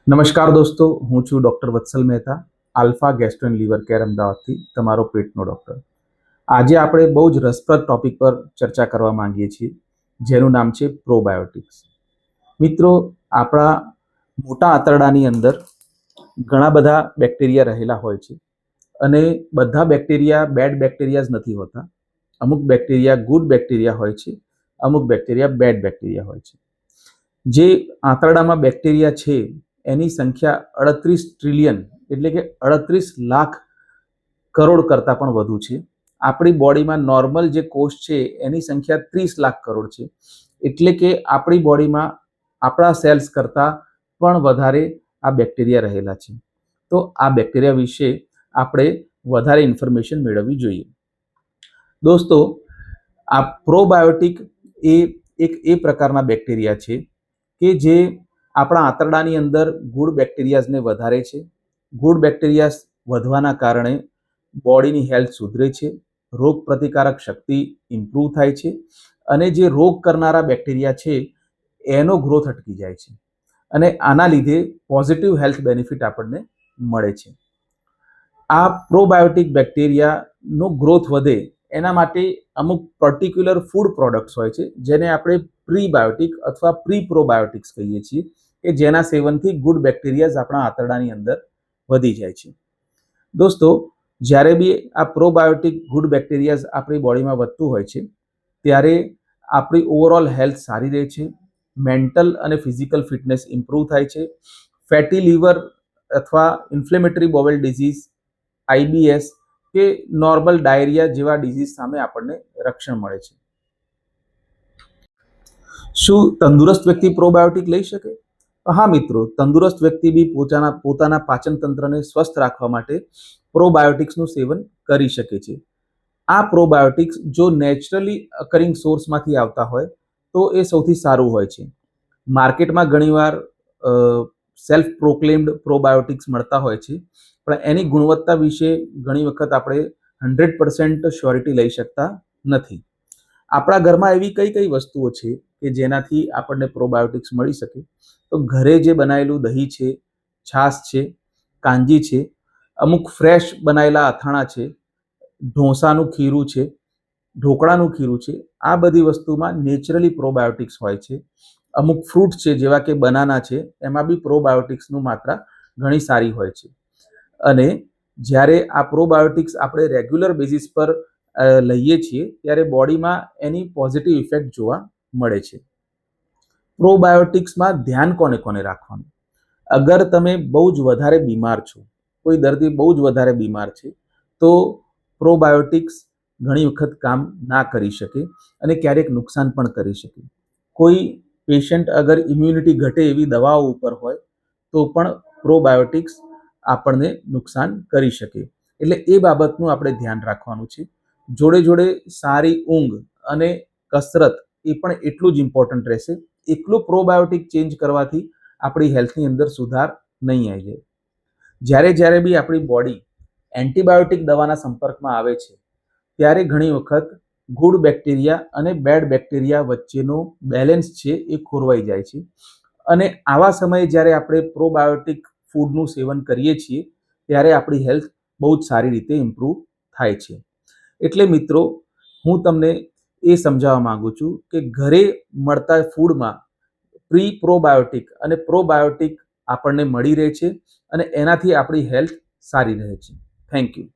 નમસ્કાર દોસ્તો, હું છું doctor Vatsal Mehta, alpha gastro and liver care અમદાવાદથી તમારો પેટનો ડૉક્ટર. આજે આપણે બહુ જ રસપ્રદ ટોપિક પર ચર્ચા કરવા માંગીએ છીએ, જેનું નામ છે પ્રોબાયોટિક્સ. મિત્રો, આપણા મોટા આંતરડાની અંદર ઘણા બધા બેક્ટેરિયા રહેલા હોય છે અને બધા બેક્ટેરિયા બેડ બેક્ટેરિયા જ નથી હોતા. અમુક બેક્ટેરિયા ગુડ બેક્ટેરિયા હોય છે, અમુક બેક્ટેરિયા બેડ બેક્ટેરિયા હોય છે. જે આંતરડામાં બેક્ટેરિયા છે એની સંખ્યા 38 ટ્રિલિયન એટલે કે 38 લાખ કરોડ કરતાં પણ વધુ છે. આપણી બોડીમાં નોર્મલ જે કોષ છે એની સંખ્યા 30 લાખ કરોડ છે. એટલે કે આપણી બોડીમાં આપણા સેલ્સ કરતાં પણ વધારે આ બેક્ટેરિયા રહેલા છે. તો આ બેક્ટેરિયા વિશે આપણે વધારે ઇન્ફોર્મેશન મેળવવી જોઈએ. દોસ્તો, આ પ્રોબાયોટિક એક પ્રકારના બેક્ટેરિયા છે કે જે આપણા આંતરડાની અંદર ગુડ બેક્ટેરિયાઝને વધારે છે. ગુડ બેક્ટેરિયાઝ વધવાના કારણે બોડીની હેલ્થ સુધરે છે, રોગ પ્રતિકારક શક્તિ ઇમ્પ્રૂવ થાય છે અને જે રોગ કરનારા બેક્ટેરિયા છે એનો ગ્રોથ અટકી જાય છે અને આના લીધે પોઝિટિવ હેલ્થ બેનિફિટ આપણને મળે છે. આ પ્રોબાયોટિક બેક્ટેરિયાનો ગ્રોથ વધે એના માટે અમુક પર્ટિક્યુલર ફૂડ પ્રોડક્ટ્સ હોય છે જેને આપણે પ્રીબાયોટિક અથવા પ્રી પ્રોબાયોટિક્સ કહીએ છીએ, કે જેના સેવનથી ગુડ બેક્ટેરિયાઝ આપણા આંતરડાની અંદર વધી જાય છે. દોસ્તો, જ્યારે બી આ પ્રોબાયોટિક ગુડ બેક્ટેરિયાઝ આપણી બોડીમાં વધતું હોય છે ત્યારે આપણી ઓવરઓલ હેલ્થ સારી રહે છે, મેન્ટલ અને ફિઝિકલ ફિટનેસ ઇમ્પ્રૂવ થાય છે, ફેટી લીવર અથવા ઇન્ફ્લેમેટરી બોવેલ ડિઝીઝ, આઈબીએસ કે નોર્મલ ડાયરિયા જેવા ડિઝીઝ સામે આપણને રક્ષણ મળે છે. શું તંદુરસ્ત વ્યક્તિ પ્રોબાયોટિક લઈ શકે? હા મિત્રો, તંદુરસ્ત વ્યક્તિ બી પોતાના પાચન તંત્રને સ્વસ્થ રાખવા માટે પ્રોબાયોટિક્સનું સેવન કરી શકે છે. આ પ્રોબાયોટિક્સ જો નેચરલી અકરિંગ સોર્સમાંથી આવતા હોય તો એ સૌથી સારું હોય છે. માર્કેટમાં ઘણીવાર સેલ્ફ પ્રોક્લેમ્ડ પ્રોબાયોટિક્સ મળતા હોય છે, પણ એની ગુણવત્તા વિશે ઘણી વખત આપણે 100% શ્યોરિટી લઈ શકતા નથી. આપણા ઘરમાં એવી કઈ કઈ વસ્તુઓ છે કે જેનાથી આપણને પ્રોબાયોટિક્સ મળી શકે? તો ઘરે જે બનાવેલું દહીં છે, છાશ છે, કાંજી છે, અમુક ફ્રેશ બનાવેલા અથાણા છે, ઢોસાનું ખીરું છે, ઢોકળાનું ખીરું છે, આ બધી વસ્તુમાં નેચરલી પ્રોબાયોટિક્સ હોય છે. અમુક ફ્રૂટ છે જેવા કે બનાના છે, એમાં બી પ્રોબાયોટિક્સનું માત્રા ઘણી સારી હોય છે. અને જ્યારે આ પ્રોબાયોટિક્સ આપણે રેગ્યુલર બેઝિસ પર લઈએ છીએ ત્યારે બોડીમાં એની પોઝિટિવ ઇફેક્ટ જોવા મળે છે. પ્રોબાયોટિક્સમાં ધ્યાન કોને રાખવાનું? અગર તમે બહુ જ વધારે બીમાર છો, કોઈ દર્દી બહુ જ વધારે બીમાર છે, તો પ્રોબાયોટિક્સ ઘણી વખત કામ ના કરી શકે અને ક્યારેક નુકસાન પણ કરી શકે. કોઈ પેશન્ટ અગર ઇમ્યુનિટી ઘટે એવી દવાઓ ઉપર હોય તો પણ પ્રોબાયોટિક્સ આપણને નુકસાન કરી શકે. એટલે એ બાબતનું આપણે ધ્યાન રાખવાનું છે. જોડે જોડે સારી ઊંઘ અને કસરત એ પણ એટલું જ ઇમ્પોર્ટન્ટ રહેશે. એકલું પ્રોબાયોટિક ચેન્જ કરવાથી આપણી હેલ્થની અંદર સુધાર નહીં આવી જાય. જ્યારે બી આપણી બોડી એન્ટીબાયોટિક દવાના સંપર્કમાં આવે છે ત્યારે ઘણી વખત ગુડ બેક્ટેરિયા અને બેડ બેક્ટેરિયા વચ્ચેનો બેલેન્સ છે એ ખોરવાઈ જાય છે અને આવા સમયે જ્યારે આપણે પ્રોબાયોટિક ફૂડનું સેવન કરીએ છીએ ત્યારે આપણી હેલ્થ બહુ જ સારી રીતે ઇમ્પ્રૂવ થાય છે. એટલે મિત્રો, હું તમને એ સમજાવવા માંગુ છું કે ઘરે મળતા ફૂડમાં પ્રી પ્રોબાયોટિક અને પ્રોબાયોટિક આપણને મળી રહે છે અને એનાથી આપણી હેલ્થ સારી રહે છે. Thank you.